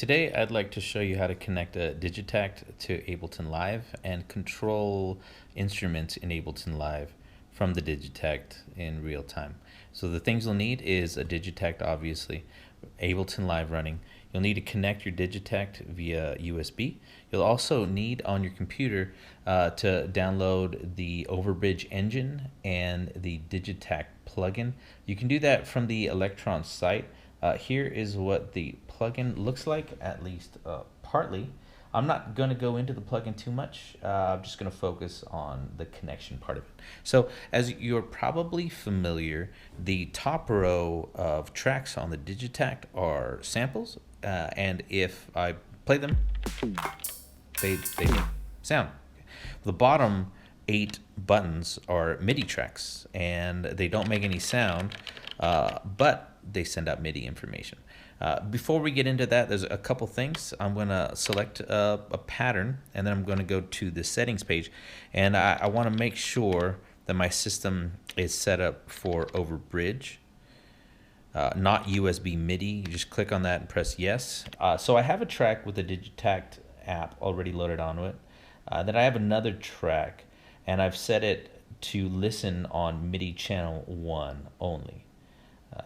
Today I'd like to show you how to connect a Digitakt to Ableton Live and control instruments in Ableton Live from the Digitakt in real time. So the things you'll need is a Digitakt, obviously, Ableton Live running. You'll need to connect your Digitakt via USB. You'll also need on your computer to download the Overbridge engine and the Digitakt plugin. You can do that from the Elektron site. Here is what the plugin looks like, at least partly. I'm not going to go into the plugin too much. I'm just going to focus on the connection part of it. So as you're probably familiar, the top row of tracks on the Digitakt are samples, and if I play them, they make sound. The bottom 8 buttons are MIDI tracks, and they don't make any sound, but they send out MIDI information. Before we get into that, there's a couple things. I'm going to select a pattern, and then I'm going to go to the settings page, and I want to make sure that my system is set up for Overbridge, not USB MIDI. You just click on that and press yes. So I have a track with the Digitakt app already loaded onto it. Then I have another track, and I've set it to listen on MIDI channel 1 only.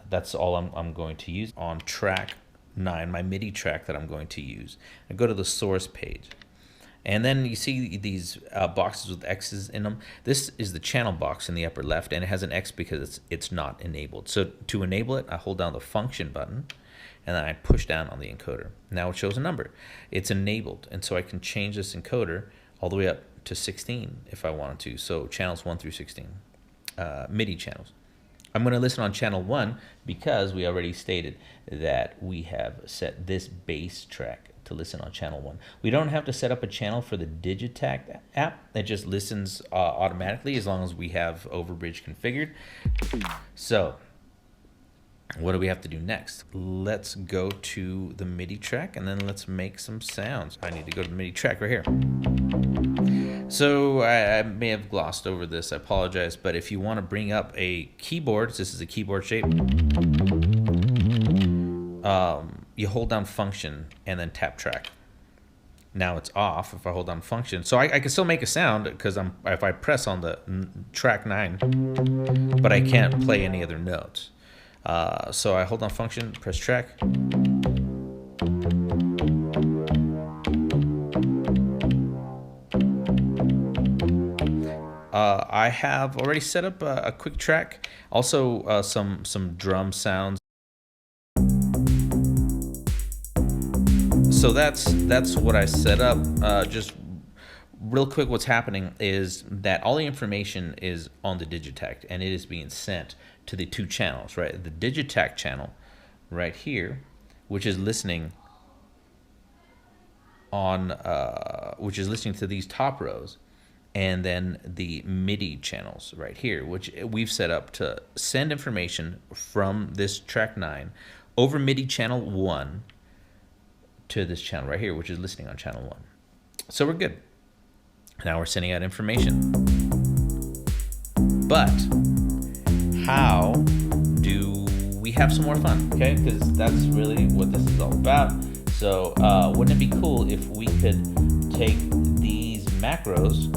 That's all I'm going to use on track 9, my MIDI track that I'm going to use. I go to the source page, and then you see these boxes with X's in them. This is the channel box in the upper left, and it has an X because it's not enabled. So to enable it, I hold down the function button, and then I push down on the encoder. Now it shows a number. It's enabled, and so I can change this encoder all the way up to 16 if I wanted to. So channels 1 through 16, MIDI channels. I'm going to listen on channel 1 because we already stated that we have set this bass track to listen on channel 1. We don't have to set up a channel for the Digitakt app. It just listens automatically as long as we have Overbridge configured. So what do we have to do next? Let's go to the MIDI track, and then let's make some sounds. I need to go to the MIDI track right here. So I may have glossed over this, I apologize, but if you want to bring up a keyboard, this is a keyboard shape, you hold down function and then tap track. Now it's off if I hold down function. So I can still make a sound because if I press on the track 9, but I can't play any other notes. So I hold down function, press track. I have already set up a quick track, also some drum sounds. So that's what I set up. Just real quick, what's happening is that all the information is on the Digitakt, and it is being sent to the 2 channels, right? The Digitakt channel right here, which is listening on which is listening to these top rows, and then the MIDI channels right here, which we've set up to send information from this track 9 over MIDI channel 1 to this channel right here, which is listening on channel 1. So we're good. Now we're sending out information. But how do we have some more fun, okay? Because that's really what this is all about. So wouldn't it be cool if we could take these macros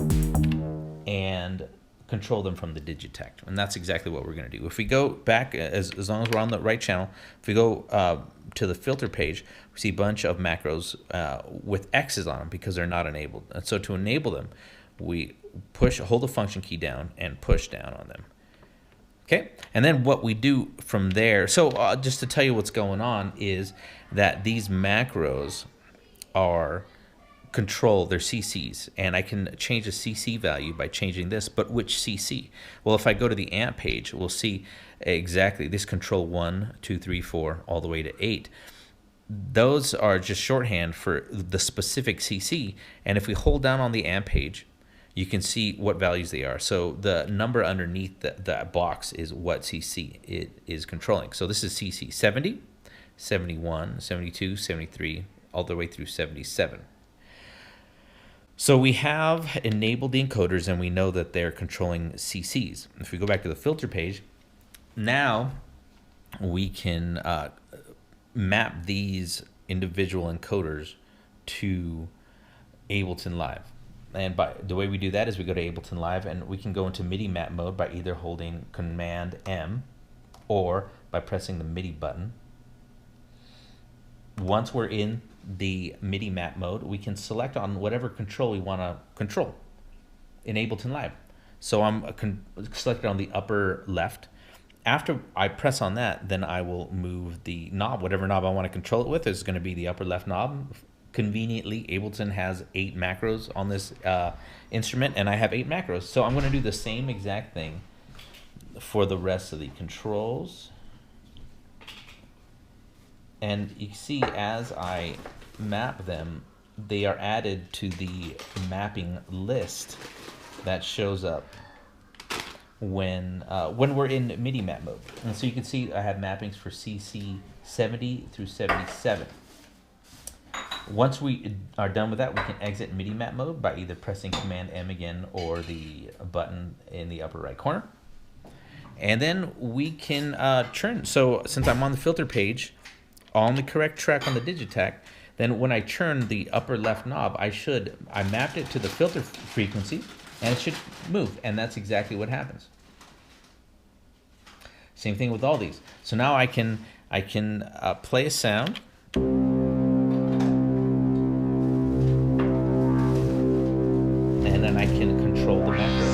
and control them from the Digitakt? And that's exactly what we're going to do. If we go back, as long as we're on the right channel, if we go to the filter page, we see a bunch of macros with X's on them because they're not enabled. And so to enable them, we hold the function key down and push down on them. Okay, and then what we do from there, so just to tell you what's going on is that these macros are control their CCs, and I can change the CC value by changing this, but which CC? Well, if I go to the amp page, we'll see exactly this control 1, 2, 3, 4, all the way to 8. Those are just shorthand for the specific CC, and if we hold down on the amp page, you can see what values they are. So the number underneath that box is what CC it is controlling. So this is CC 70, 71, 72, 73, all the way through 77. So we have enabled the encoders, and we know that they're controlling CCs. If we go back to the filter page, now we can map these individual encoders to Ableton Live. And by the way we do that is we go to Ableton Live and we can go into MIDI map mode by either holding Command M or by pressing the MIDI button. Once we're in the MIDI map mode, we can select on whatever control we want to control in Ableton Live. So I'm selected on the upper left. After I press on that, then I will move the knob, whatever knob I want to control it with is going to be the upper left knob. Conveniently, Ableton has 8 macros on this instrument, and I have 8 macros. So I'm going to do the same exact thing for the rest of the controls. And you see as I map them, they are added to the mapping list that shows up when we're in MIDI map mode. And so you can see I have mappings for CC 70 through 77. Once we are done with that, we can exit MIDI map mode by either pressing Command M again or the button in the upper right corner. And then we can churn. So since I'm on the filter page, on the correct track on the Digitakt, then when I churn the upper left knob, I mapped it to the filter frequency and it should move. And that's exactly what happens. Same thing with all these. So now I can play a sound. And then I can control the macro.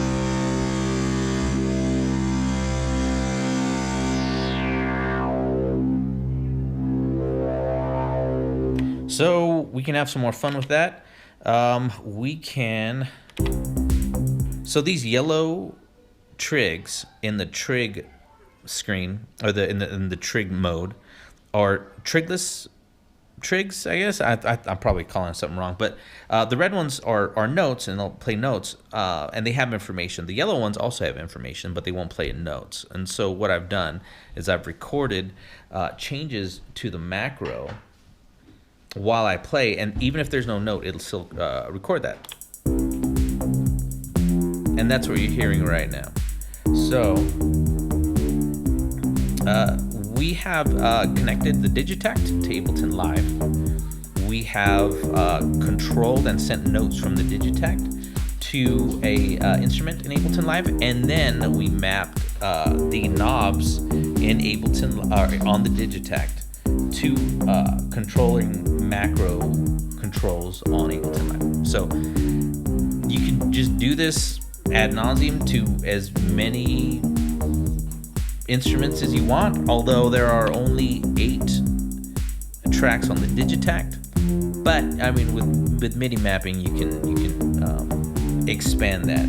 So we can have some more fun with that. So these yellow trigs in the trig screen, or in the trig mode, are trigless trigs, I guess. I'm probably calling something wrong, but the red ones are notes, and they'll play notes, and they have information. The yellow ones also have information, but they won't play in notes. And so what I've done is I've recorded changes to the macro while I play, and even if there's no note, it'll still record that. And that's what you're hearing right now. So we have connected the Digitakt to Ableton Live. We have controlled and sent notes from the Digitakt to a instrument in Ableton Live, and then we mapped the knobs in Ableton on the Digitakt to controlling macro controls on Ableton Live. So you can just do this ad nauseum to as many instruments as you want, although there are only 8 tracks on the Digitakt. But I mean, with MIDI mapping, you can expand that.